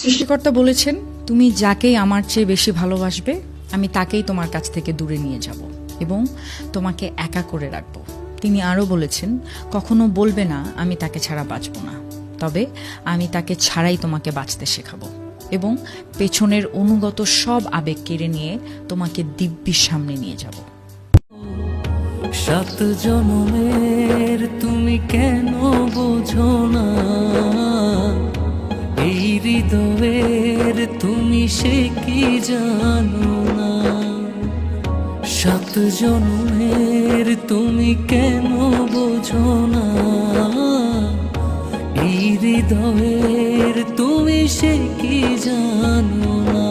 সৃষ্টিকর্তা বলেছেন, তুমি যাকেই আমার চেয়ে বেশি ভালোবাসবে আমি তাকেই তোমার কাছ থেকে দূরে নিয়ে যাব এবং তোমাকে একা করে রাখব। তিনি আরও বলেছেন, কখনো বলবে না আমি তাকে ছাড়া বাঁচব না, তবে আমি তাকে ছাড়াই তোমাকে বাঁচতে শেখাবো এবং পেছনের অনুগত সব আবেগ কেড়ে নিয়ে তোমাকে দিব্যির সামনে নিয়ে যাব। 7 জনমের তুমি কেন বোঝো না, এই হৃদয়ের তুমি সে কি জানো না। 7 জনমের তুমি কেন বোঝো না, এই হৃদয়ের তুমি সে কি জানো না।